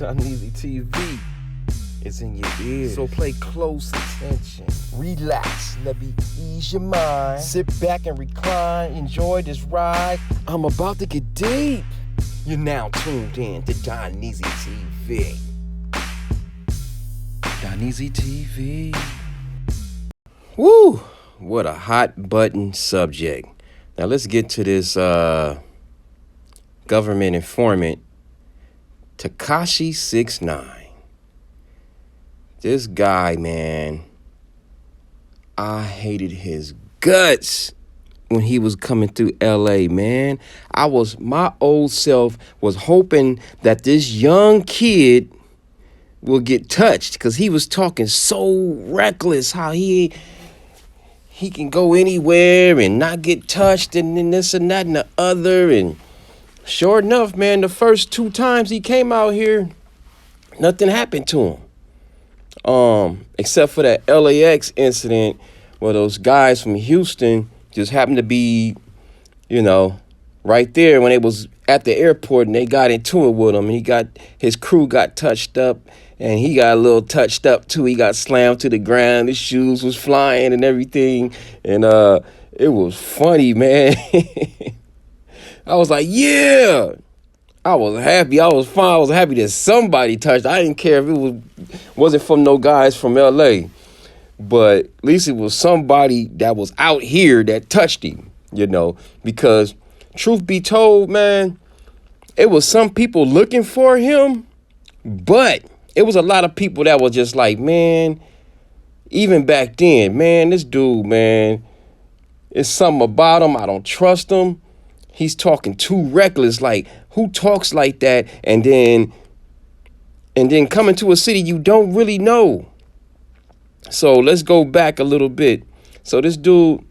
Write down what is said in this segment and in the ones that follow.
Uneasy TV is in your ear, so pay close attention. Relax, let me ease your mind. Sit back and recline, enjoy this ride. I'm about to get deep. You're now tuned in to Uneasy TV. Uneasy TV. Woo! What a hot button subject. Now let's get to this government informant, Tekashi 6ix9ine. This guy, man, I hated his guts when he was coming through LA, man. My old self was hoping that this young kid will get touched, because he was talking so reckless, how he can go anywhere and not get touched, and then this and that and the other. And sure enough, man, the first 2 times he came out here, nothing happened to him. Except for that LAX incident where those guys from Houston just happened to be, right there when they was at the airport, and they got into it with him, and his crew got touched up, and he got a little touched up too. He got slammed to the ground. His shoes was flying and everything. And it was funny, man. I was like, yeah. I was happy. I was fine. I was happy that somebody touched. I didn't care if it wasn't from no guys from LA. But at least it was somebody that was out here that touched him, because truth be told, man, it was some people looking for him, but it was a lot of people that were just like, man, even back then, man, this dude, man, it's something about him. I don't trust him. He's talking too reckless. Like, who talks like that and then coming to a city you don't really know? So let's go back a little bit. So this dude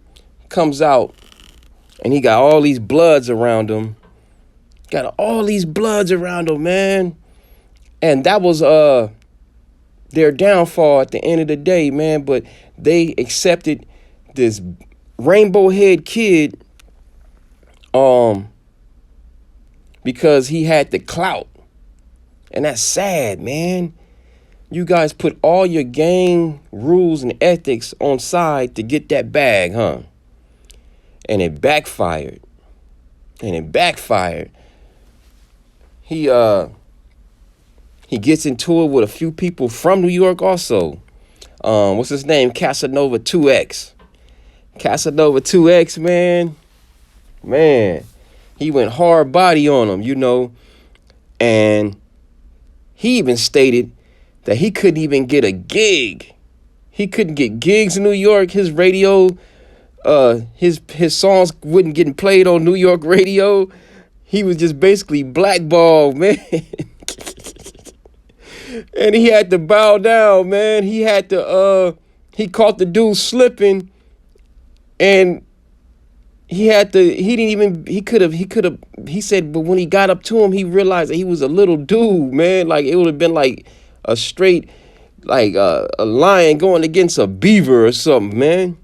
comes out and he got all these bloods around him. Man. And that was their downfall at the end of the day, man. But they accepted this rainbow head kid because he had the clout. And that's sad, man. You guys put all your gang rules and ethics on side to get that bag, huh? And it backfired. He gets into it with a few people from New York also. What's his name? Casanova 2X. Casanova 2X, man. Man, he went hard body on him, and he even stated that he couldn't even get a gig. He couldn't get gigs in New York. His radio, his songs wouldn't get played on New York radio. He was just basically blackballed, man. And he had to bow down, man. He caught the dude slipping, and he said, but when he got up to him, he realized that he was a little dude, man. Like, it would have been like a straight, like a lion going against a beaver or something, man.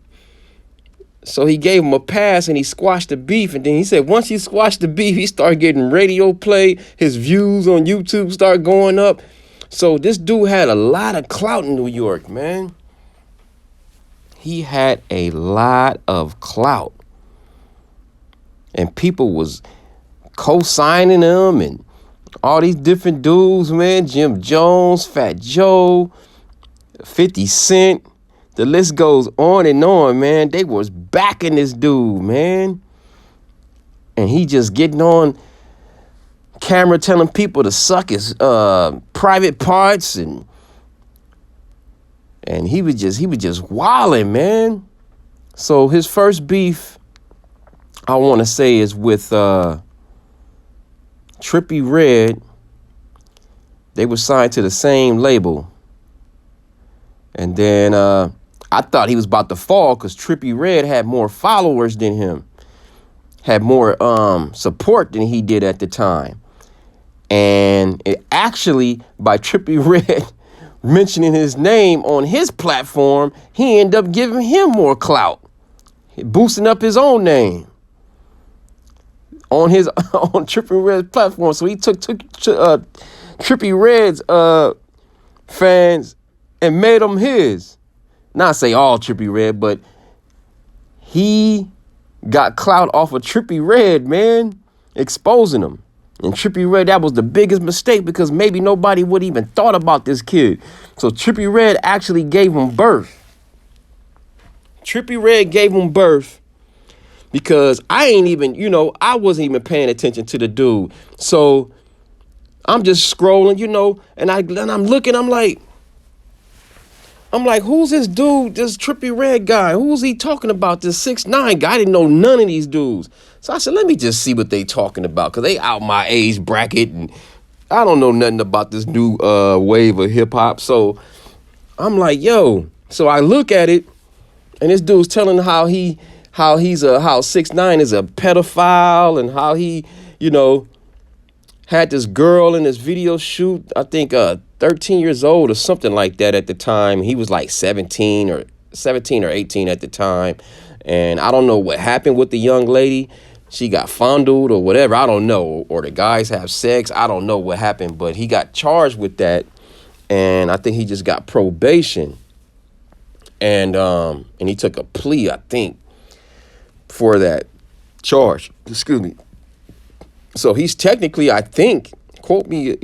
So he gave him a pass and he squashed the beef. And then he said once he squashed the beef, he started getting radio play. His views on YouTube started going up. So this dude had a lot of clout in New York, man. He had a lot of clout. And people was co-signing him and all these different dudes, man. Jim Jones, Fat Joe, 50 Cent. The list goes on and on, man. They was backing this dude, man. And he just getting on camera telling people to suck his private parts, and he was just wilding, man. So his first beef, I want to say, is with Trippie Redd. They were signed to the same label. And then I thought he was about to fall because Trippie Redd had more followers than him, had more support than he did at the time. And it actually, by Trippie Redd mentioning his name on his platform, he ended up giving him more clout, boosting up his own name on Trippie Redd's platform. So he took Trippie Redd's fans and made him his. Not say all Trippie Redd, but he got clout off of Trippie Redd, man, exposing him. And Trippie Redd, that was the biggest mistake because maybe nobody would even thought about this kid. So Trippie Redd actually gave him birth. Trippie Redd gave him birth because I I wasn't even paying attention to the dude. So I'm just scrolling, and I'm looking, I'm like, who's this dude, this Trippie Redd guy? Who's he talking about, this 6ix9ine guy? I didn't know none of these dudes. So I said, let me just see what they talking about, because they out my age bracket, and I don't know nothing about this new wave of hip-hop. So I'm like, yo. So I look at it, and this dude's telling how 6ix9ine is a pedophile, and how he, had this girl in this video shoot, I think 13 years old or something like that at the time. He was like 17 or 18 at the time. And I don't know what happened with the young lady. She got fondled or whatever. I don't know. Or the guys have sex. I don't know what happened. But he got charged with that. And I think he just got probation. And he took a plea, I think, for that charge. Excuse me. So he's technically, I think, quote me,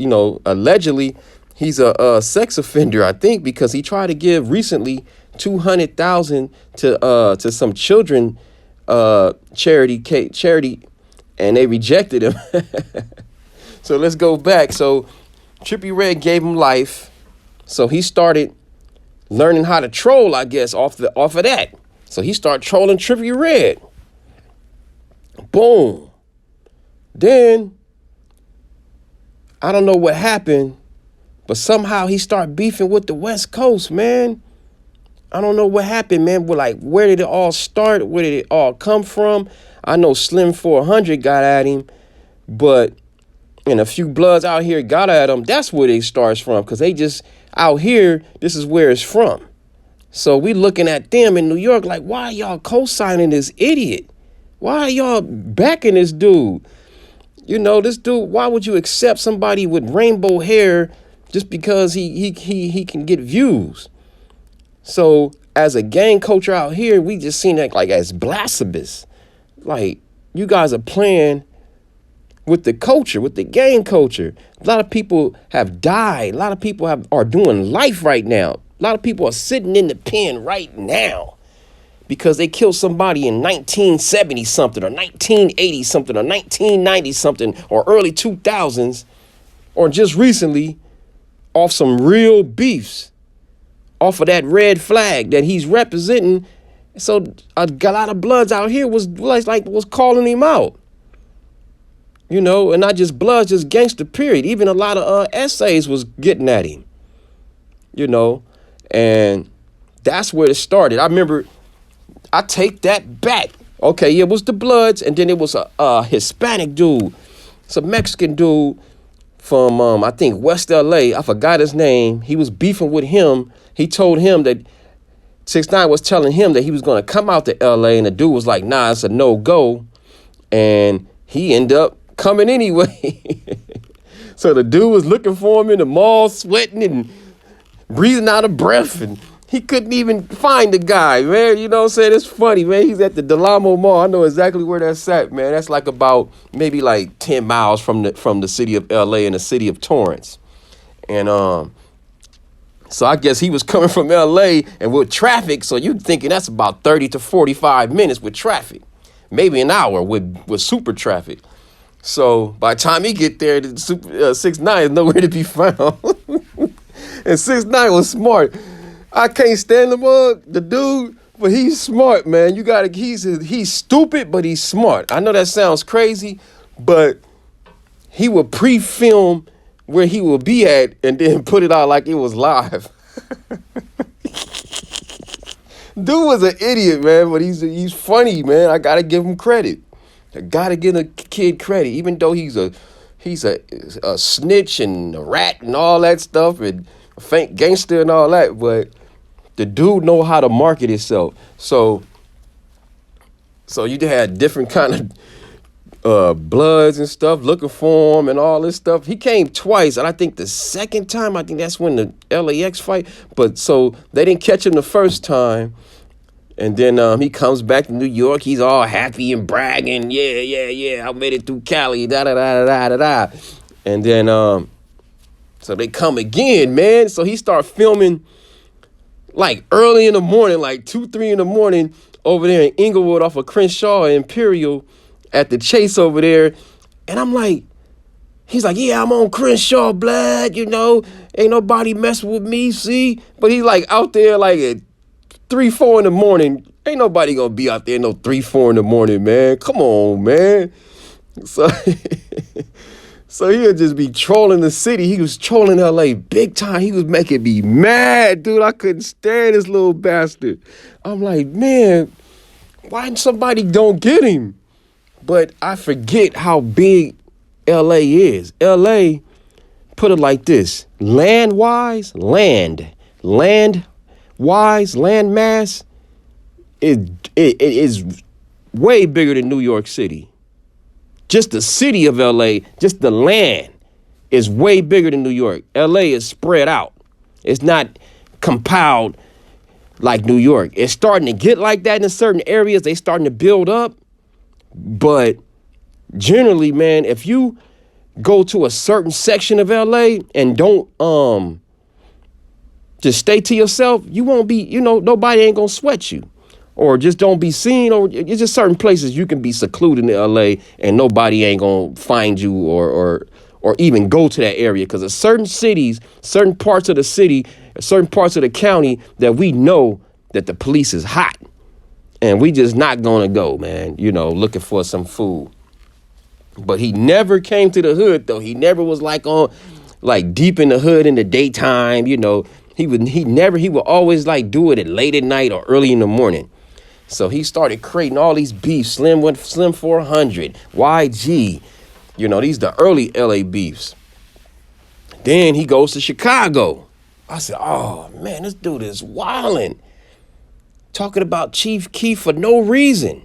allegedly, he's a sex offender, I think, because he tried to give recently $200,000 to some children charity, and they rejected him. So let's go back. So Trippie Redd gave him life. So he started learning how to troll, I guess, off of that. So he started trolling Trippie Redd. Boom. Then, I don't know what happened, but somehow he started beefing with the West Coast, man. I don't know what happened, man. But like, where did it all start? Where did it all come from? I know Slim 400 got at him, but and a few Bloods out here got at him. That's where it starts from, because they just out here, this is where it's from. So we looking at them in New York like, why are y'all co-signing this idiot? Why are y'all backing this dude? This dude, why would you accept somebody with rainbow hair just because he can get views? So as a gang culture out here, we just seen that like as blasphemous. Like, you guys are playing with the culture, with the gang culture. A lot of people have died. A lot of people are doing life right now. A lot of people are sitting in the pen right now because they killed somebody in 1970 something or 1980 something or 1990 something or early 2000s, or just recently off some real beefs, off of that red flag that he's representing. So a lot of Bloods out here was calling him out, and not just Bloods, just gangster period. Even a lot of essays was getting at him, and that's where it started. I remember, I take that back. Okay, it was the Bloods, and then it was a Hispanic dude. It's a Mexican dude from, I think, West L.A. I forgot his name. He was beefing with him. He told him that 6ix9ine was telling him that he was going to come out to L.A., and the dude was like, nah, it's a no-go. And he ended up coming anyway. So the dude was looking for him in the mall, sweating and breathing out of breath, and he couldn't even find the guy, man. You know what I'm saying? It's funny, man. He's at the Delamo Mall. I know exactly where that's at, man. That's like about maybe like 10 miles from the city of L.A. and the city of Torrance. And so I guess he was coming from L.A. and with traffic, so you thinking that's about 30 to 45 minutes with traffic. Maybe an hour with super traffic. So by the time he get there, 6ix9ine is nowhere to be found. And 6ix9ine was smart. I can't stand the dude, but he's smart, man. He's stupid, but he's smart. I know that sounds crazy, but he would pre-film where he will be at and then put it out like it was live. Dude was an idiot, man, but he's funny, man. I gotta give him credit. I gotta give a kid credit, even though he's a snitch and a rat and all that stuff and a fake gangster and all that, but the dude know how to market himself. So you had different kind of Bloods and stuff looking for him and all this stuff. He came twice, and I think the second time, I think that's when the LAX fight. But so they didn't catch him the first time, and then he comes back to New York. He's all happy and bragging, yeah, I made it through Cali, da da da da da da. And then so they come again, man. So he started filming like early in the morning, like 2, 3 in the morning over there in Inglewood off of Crenshaw and Imperial at the Chase over there. And I'm like, he's like, yeah, I'm on Crenshaw, blood, ain't nobody messing with me, see? But he's like out there like at 3, 4 in the morning. Ain't nobody gonna be out there no 3, 4 in the morning, man. Come on, man. So so he'll just be trolling the city. He was trolling LA big time. He was making me mad, dude. I couldn't stand this little bastard. I'm like, man, why somebody don't get him? But I forget how big LA is. LA, put it like this, land-wise, land mass, it is way bigger than New York City. Just the city of LA, just the land is way bigger than New York. LA is spread out. It's not compiled like New York. It's starting to get like that in certain areas. They starting to build up. But generally, man, if you go to a certain section of LA and don't just stay to yourself, you won't be, nobody ain't gonna sweat you. Or just don't be seen, or it's just certain places you can be secluded in LA and nobody ain't gonna find you or even go to that area. Because there's certain cities, certain parts of the city, certain parts of the county that we know that the police is hot. And we just not gonna go, man, looking for some food. But he never came to the hood, though. He never was like deep in the hood in the daytime, He would always like do it at late at night or early in the morning. So he started creating all these beefs, Slim 400, YG, these the early LA beefs. Then he goes to Chicago. I said, oh man, this dude is wilding. Talking about Chief Keef for no reason.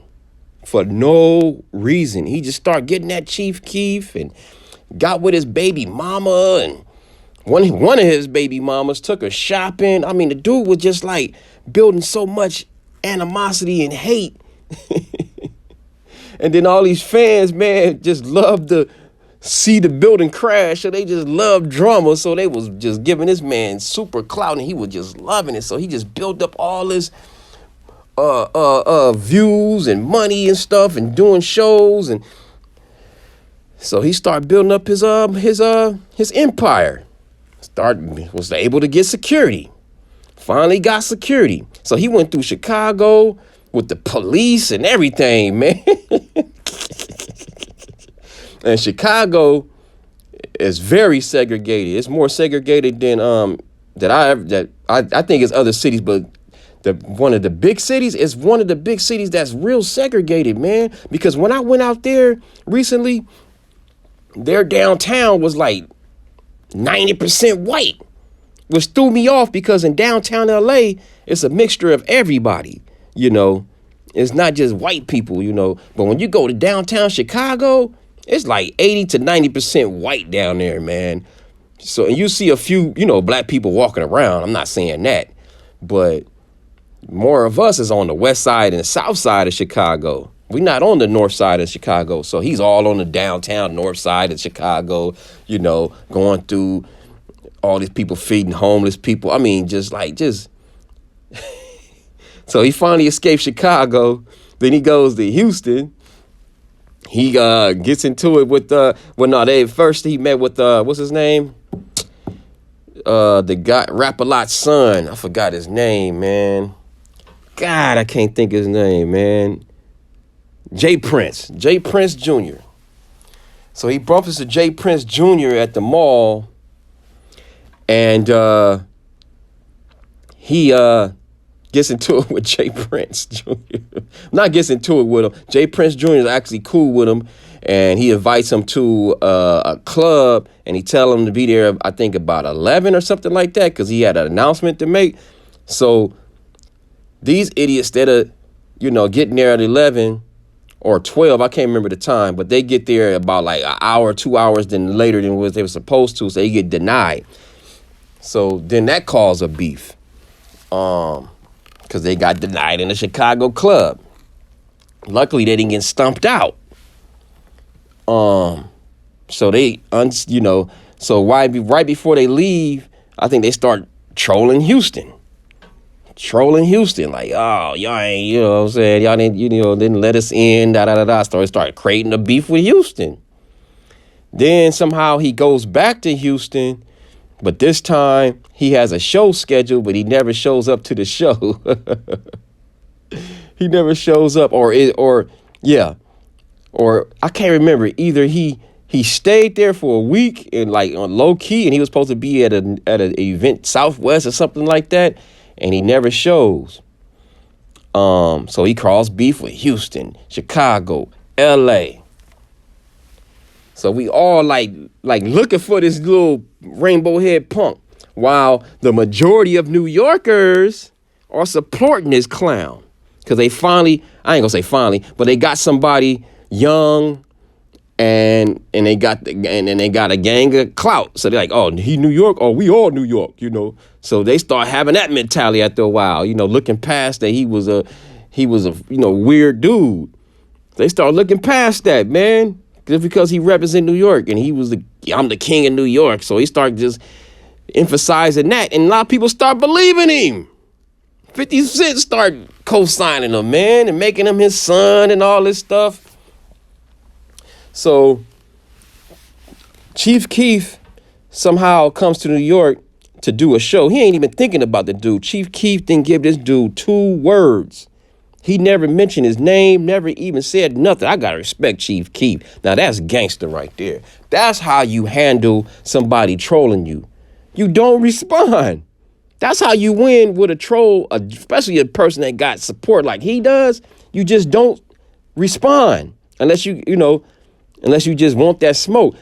For no reason. He just started getting that Chief Keef and got with his baby mama. And one of his baby mamas took her shopping. I mean, the dude was just like building so much animosity and hate. And then all these fans, man, just loved to see the building crash. So they just loved drama. So they was just giving this man super clout and he was just loving it. So he just built up all this views and money and stuff and doing shows. And so he started building up his empire. Was able to get security. Finally got security. So he went through Chicago with the police and everything, man. And Chicago is very segregated. It's more segregated than I think it's other cities, but one of the big cities is one of the big cities that's real segregated, man. Because when I went out there recently, their downtown was like 90% white, which threw me off because in downtown LA, it's a mixture of everybody, It's not just white people, But when you go to downtown Chicago, it's like 80 to 90% white down there, man. So, and you see a few, black people walking around. I'm not saying that, but more of us is on the west side and the south side of Chicago. We're not on the north side of Chicago. So he's all on the downtown north side of Chicago, going through all these people feeding homeless people. I mean, just. So he finally escaped Chicago. Then he goes to Houston. He gets into it with first he met with what's his name? The guy Rap-A-Lot's son. I forgot his name, man. God, I can't think his name, man. Jay Prince Jr. So he bumps into Jay Prince Jr. at the mall, and he gets into it with Jay Prince Jr. Not gets into it with him. Jay Prince Jr. is actually cool with him, and he invites him to a club, and he tells him to be there, I think, about 11 or something like that, because he had an announcement to make. So these idiots that are, getting there at 11 or 12. I can't remember the time, but they get there about like an hour, 2 hours then later than what they were supposed to. So they get denied. So then that caused a beef. Because they got denied in the Chicago club. Luckily, they didn't get stumped out. So they, so right before they leave, I think they start trolling Houston. Like, oh, y'all ain't, you know what I'm saying? Y'all didn't let us in, da-da-da-da. Started creating a beef with Houston. Then somehow he goes back to Houston, but this time he has a show scheduled, but he never shows up to the show. He never shows up, or I can't remember. Either he stayed there for a week and like on low key, and he was supposed to be at an event Southwest or something like that, and he never shows. So he caused beef with Houston, Chicago, LA. So we all like looking for this little rainbow head punk, while the majority of New Yorkers are supporting this clown. Because they finally, I ain't gonna say finally, but they got somebody young and they got a gang of clout. So they're like, oh, he New York, oh, we all New York, So they start having that mentality after a while, looking past that he was a weird dude. They start looking past that, man. Just because he represent New York and I'm the king of New York. So he started just emphasizing that, and a lot of people start believing him. 50 Cent start co-signing him, man, and making him his son and all this stuff. So Chief Keef somehow comes to New York to do a show. He ain't even thinking about the dude. Chief Keef didn't give this dude 2 words. He never mentioned his name, never even said nothing. I gotta respect Chief Keef. Now that's gangster right there. That's how you handle somebody trolling you. You don't respond. That's how you win with a troll, especially a person that got support like he does. You just don't respond unless unless you just want that smoke.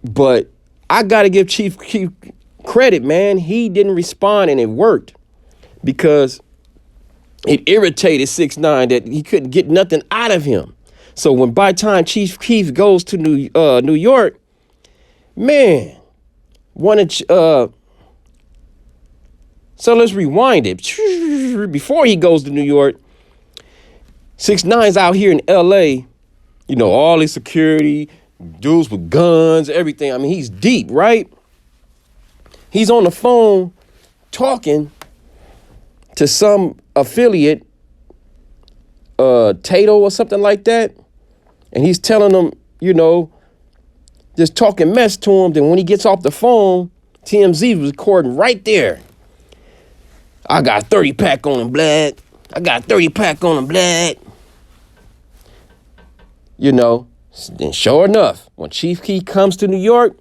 But I got to give Chief Keef credit, man. He didn't respond, and it worked because it irritated 6ix9ine that he couldn't get nothing out of him. So when by time Chief Keef goes to New York, man, so let's rewind it. Before he goes to New York, 6ix9ine's out here in LA, all his security, dudes with guns, everything. I mean, he's deep, right? He's on the phone talking to some affiliate, Tato or something like that. And he's telling them, just talking mess to him. Then when he gets off the phone, TMZ was recording right there. I got a 30-pack on him, blood. I got a 30-pack on him, blood. And sure enough, when Chief Keef comes to New York,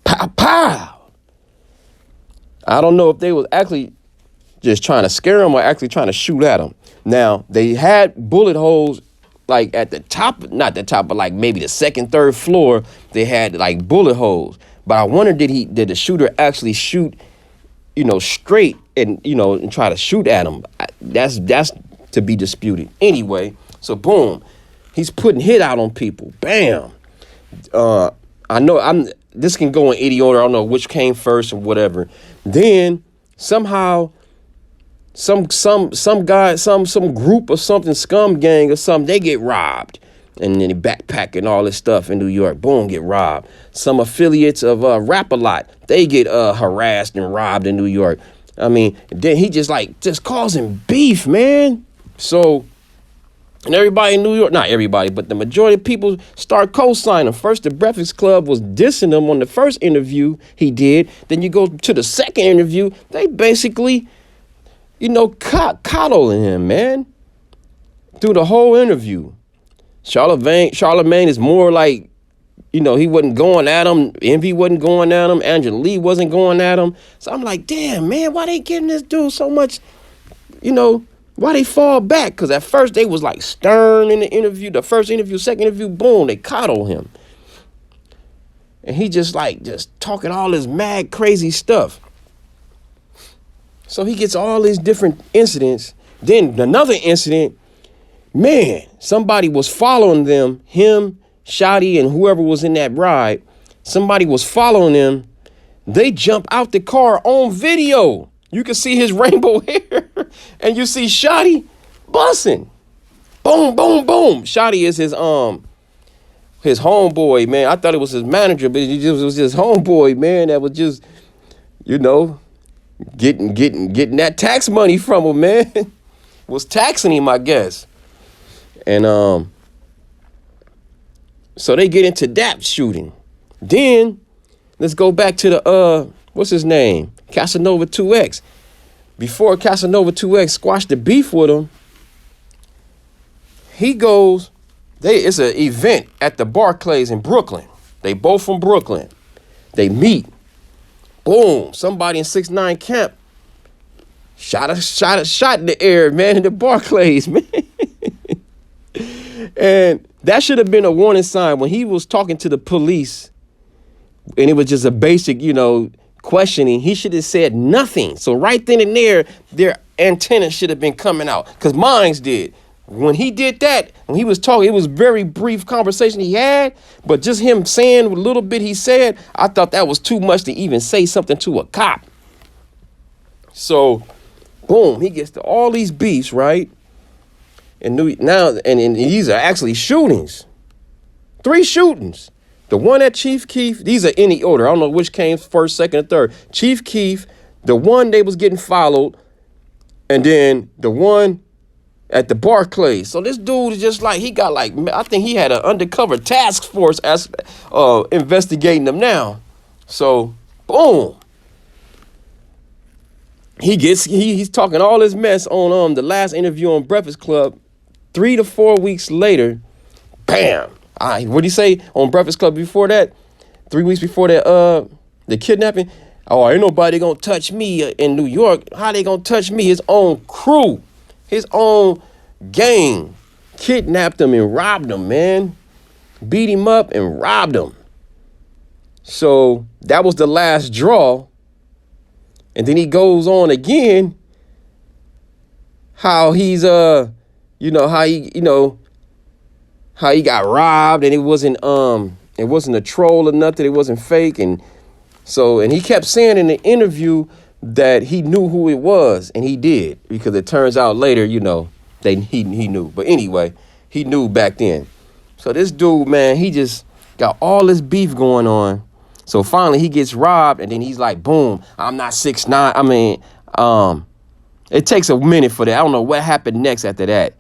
pow, pow. I don't know if they was actually just trying to scare him or actually trying to shoot at him. Now, they had bullet holes like at the top, not the top, but like maybe the second, third floor, they had like bullet holes. But I wonder, did the shooter actually shoot, straight and try to shoot at him? That's to be disputed. Anyway, so boom, he's putting hit out on people. Bam. I know this can go in any order. I don't know which came first or whatever. Then somehow some guy, some group or something, scum gang or something, they get robbed. And then they backpacking all this stuff in New York. Boom, get robbed. Some affiliates of Rap-A-Lot, they get harassed and robbed in New York. I mean, then he just causing beef, man. So, and everybody in New York, not everybody, but the majority of people start co-signing. First, the Breakfast Club was dissing him on the first interview he did. Then you go to the second interview, they basically, coddling him, man, through the whole interview. Charlemagne is more like, he wasn't going at him. Envy wasn't going at him. Angela Lee wasn't going at him. So I'm like, damn, man, why they giving this dude so much, why they fall back? Because at first they was like stern in the interview. The first interview, second interview, boom, they coddle him. And he just talking all this mad, crazy stuff. So he gets all these different incidents. Then another incident, Man, somebody was following them, him, Shotty, and whoever was in that ride. Somebody was following them. They jump out the car on video. You can see his rainbow hair and you see Shotty bussing. Boom, boom, boom. Shotty is his homeboy, man. I thought it was his manager, but it was his homeboy, man, that was just, you know, getting that tax money from him, man. Was taxing him, I guess. And so they get into that shooting. Then let's go back to the what's his name? Casanova 2X. Before Casanova 2X squashed the beef with him, he goes, it's an event at the Barclays in Brooklyn. They both from Brooklyn. They meet. Boom. Somebody in 6ix9ine camp shot in the air, man, in the Barclays, man. And that should have been a warning sign when he was talking to the police and it was just a basic, questioning. He should have said nothing. So right then and there, their antennas should have been coming out because mine's did. When he did that, when he was talking, it was very brief conversation he had, but just him saying a little bit he said, I thought that was too much to even say something to a cop. So, boom, he gets to all these beefs, right? And these are actually shootings. 3 shootings. The one at Chief Keef, these are any order. I don't know which came first, second, or third. Chief Keef, the one they was getting followed, and then the one at the Barclays. So this dude is just like, I think he had an undercover task force investigating them now. So, boom. He's talking all his mess on the last interview on Breakfast Club. 3 to 4 weeks later, bam. What'd he say on Breakfast Club before that? 3 weeks before that, the kidnapping. Oh, ain't nobody gonna touch me in New York. How they gonna touch me? His own crew, his own gang kidnapped him and robbed him, man. Beat him up and robbed him. So that was the last draw. And then he goes on again how he's how he got robbed and it wasn't a troll or nothing, it wasn't fake. And he kept saying in the interview that he knew who it was, and he did, because it turns out later, he knew. But anyway, he knew back then. So this dude, man, he just got all this beef going on. So finally he gets robbed, and then he's like, boom, I'm not 6ix9ine. I mean, it takes a minute for that. I don't know what happened next after that.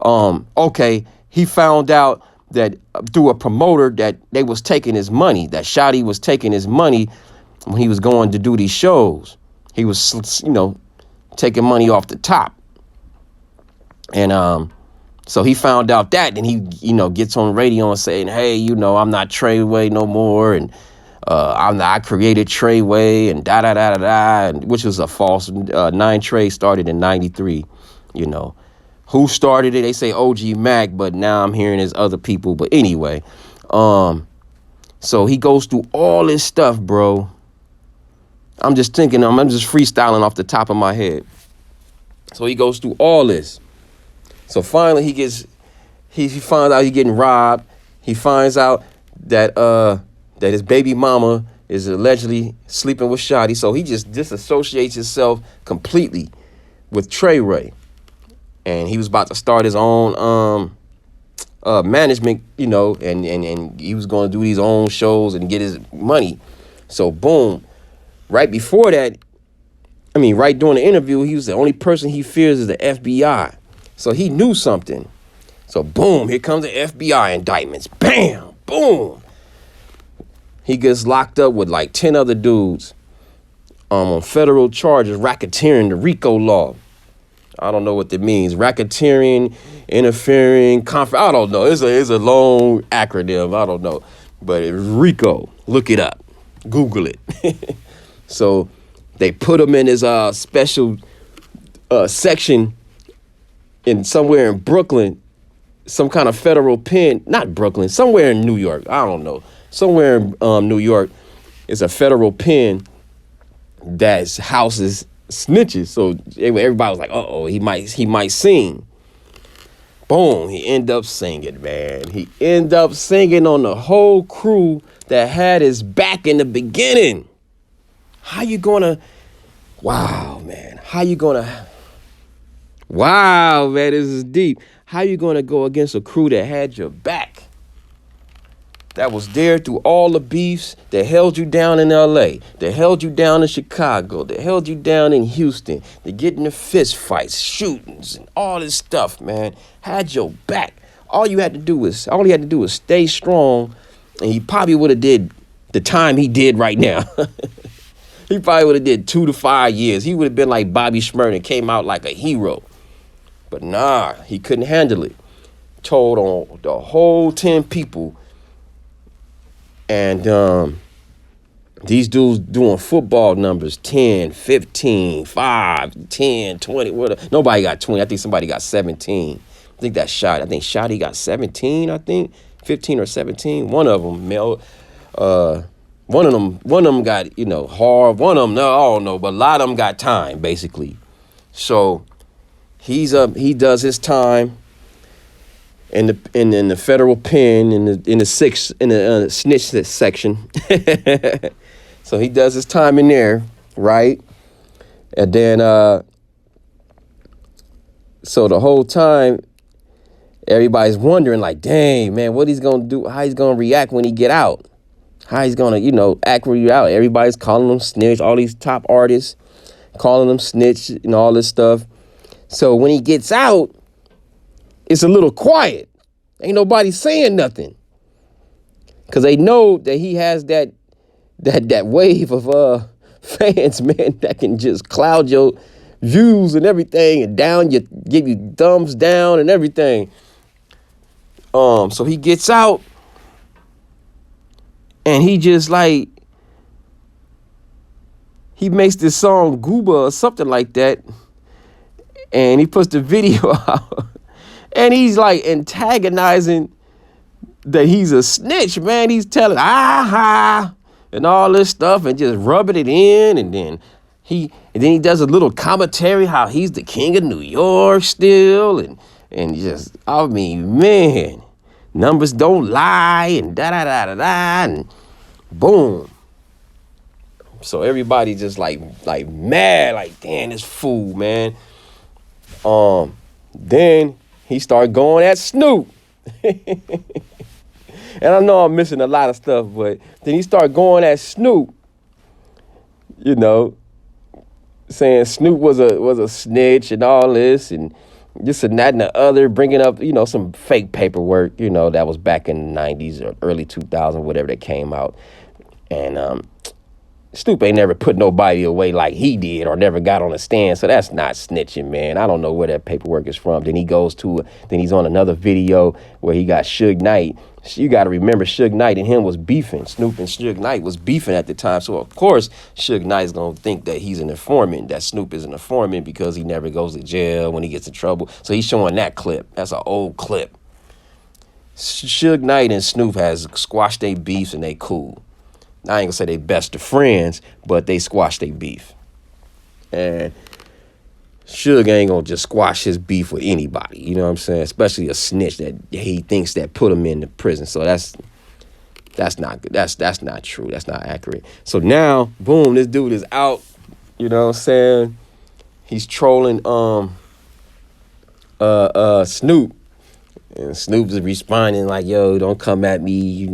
Okay, he found out that through a promoter that they was taking his money, that Shotty was taking his money when he was going to do these shows. He was, taking money off the top. And so he found out that, and he, gets on radio and saying, hey, I'm not Treyway no more, and I created Treyway, and da-da-da-da-da, which was a false. 9 Trey started in 93, Who started it? They say OG Mac, but now I'm hearing there's other people. But anyway, so he goes through all this stuff, bro. I'm just freestyling off the top of my head. So he goes through all this. So finally he finds out he's getting robbed. He finds out that his baby mama is allegedly sleeping with Shotty. So he just disassociates himself completely with Treyway. And he was about to start his own management, and he was going to do his own shows and get his money. So boom, right before that, right during the interview, he was the only person he fears is the FBI. So he knew something. So boom, here comes the FBI indictments. Bam, boom. He gets locked up with like 10 other dudes on federal charges, racketeering, the RICO law. I don't know what that means. Racketeering, interfering, I don't know. It's a long acronym. I don't know. But it's RICO. Look it up. Google it. So they put him in his special section somewhere in Brooklyn, some kind of federal pen. Not Brooklyn, somewhere in New York. I don't know. Somewhere in New York is a federal pen that houses snitches. So everybody was like, he might sing. Boom, he end up singing, man. He end up singing on the whole crew that had his back in the beginning. How you gonna, wow, man. Wow, man, this is deep. How you gonna go against a crew that had your back? That was there through all the beefs, that held you down in LA, that held you down in Chicago, that held you down in Houston, that get in the fist fights, shootings, and all this stuff, man. Had your back. All he had to do was stay strong, and he probably would have did the time he did right now. He probably would have did 2 to 5 years. He would have been like Bobby Shmurda and came out like a hero. But nah, he couldn't handle it. Told on the whole 10 people. And these dudes doing football numbers, 10, 15, 5, 10, 20. Nobody got 20. I think somebody got 17. I think that's Shotty. I think Shotty got 17, I think. 15 or 17. One of them, one of them got, hard. One of them, no, I don't know, but a lot of them got time, basically. So he does his time in the federal pen in the snitch section. So he does his time in there, right? And then so the whole time everybody's wondering, like, dang, man, what he's gonna do, how he's gonna react when he get out, how he's gonna act when you out. Everybody's calling him snitch, all these top artists calling him snitch and all this stuff. So when he gets out, it's a little quiet. Ain't nobody saying nothing. Cause they know that he has that wave of fans, man, that can just cloud your views and everything and give you thumbs down and everything. So he gets out and he just like, he makes this song Gooba or something like that. And he puts the video out. And he's like antagonizing that he's a snitch, man. He's telling and all this stuff and just rubbing it in. And then he does a little commentary how he's the king of New York still. And just, I mean, man, numbers don't lie and da-da-da-da-da. And boom. So everybody just like mad, like, damn, this fool, man. Then he started going at Snoop. And I know I'm missing a lot of stuff, but then he started going at Snoop, saying Snoop was a snitch and all this and this and that and the other, bringing up, some fake paperwork, that was back in the 90s or early 2000s, whatever that came out. And Snoop ain't never put nobody away like he did or never got on a stand. So that's not snitching, man. I don't know where that paperwork is from. Then he's on another video where he got Suge Knight. You got to remember Suge Knight and him was beefing. Snoop and Suge Knight was beefing at the time. So, of course, Suge Knight's going to think that he's an informant, that Snoop is an informant because he never goes to jail when he gets in trouble. So he's showing that clip. That's an old clip. Suge Knight and Snoop has squashed their beefs and they cool. I ain't gonna say they best of friends, but they squash their beef. And Suge ain't gonna just squash his beef with anybody, you know what I'm saying? Especially a snitch that he thinks that put him in the prison. So that's not good. That's not true. That's not accurate. So now, boom, this dude is out, you know what I'm saying? He's trolling Snoop. And Snoop is responding like, yo, don't come at me,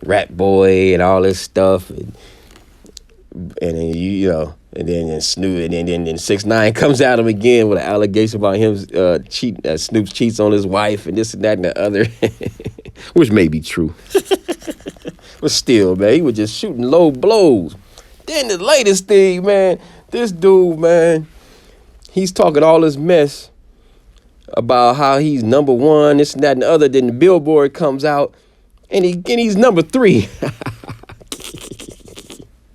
rat boy and all this stuff, and then and then Snoop, and then 6ix9ine comes at him again with an allegation about him Snoop cheats on his wife and this and that and the other, which may be true, but still, man, he was just shooting low blows. Then the latest thing, man, this dude, man, he's talking all this mess about how he's number one, this and that and the other. Then the Billboard comes out. And he's number 3.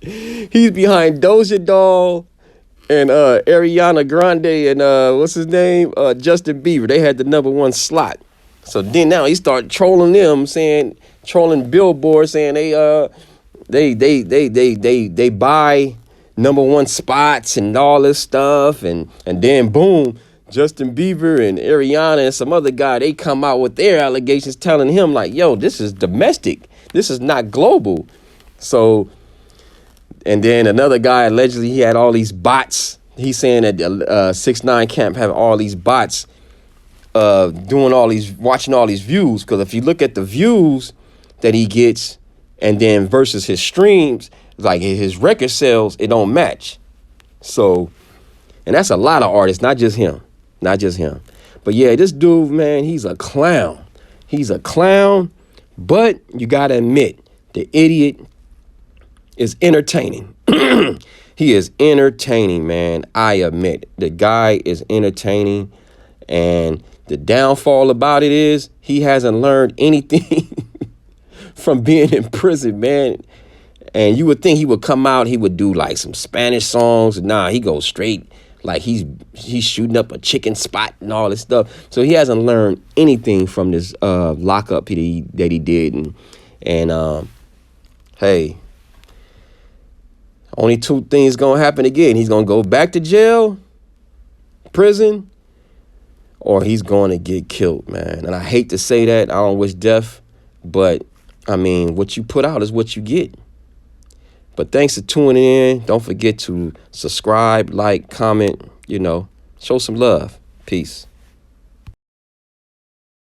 He's behind Doja Doll and Ariana Grande and what's his name? Justin Bieber. They had the number 1 slot. So then now he started trolling them, trolling Billboard, saying they buy number 1 spots and all this stuff, and then boom, Justin Bieber and Ariana and some other guy, they come out with their allegations telling him like, yo, this is domestic. This is not global. So, and then another guy, allegedly he had all these bots. He's saying that the 6ix9ine camp have all these bots doing all these, watching all these views. Because if you look at the views that he gets and then versus his streams, like his record sales, it don't match. So, and that's a lot of artists, not just him. Not just him. But yeah, this dude, man, he's a clown. He's a clown, but you got to admit, the idiot is entertaining. He is entertaining, man. I admit, the guy is entertaining. And the downfall about it is he hasn't learned anything from being in prison, man. And you would think he would come out, he would do like some Spanish songs. Nah, he goes straight like he's shooting up a chicken spot and all this stuff. So he hasn't learned anything from this lockup that he did. And hey, only two things gonna happen again. He's gonna go back to jail, prison, or he's going to get killed, man. And I hate to say that. I don't wish death, but I mean, what you put out is what you get. But thanks for tuning in. Don't forget to subscribe, like, comment, show some love. Peace.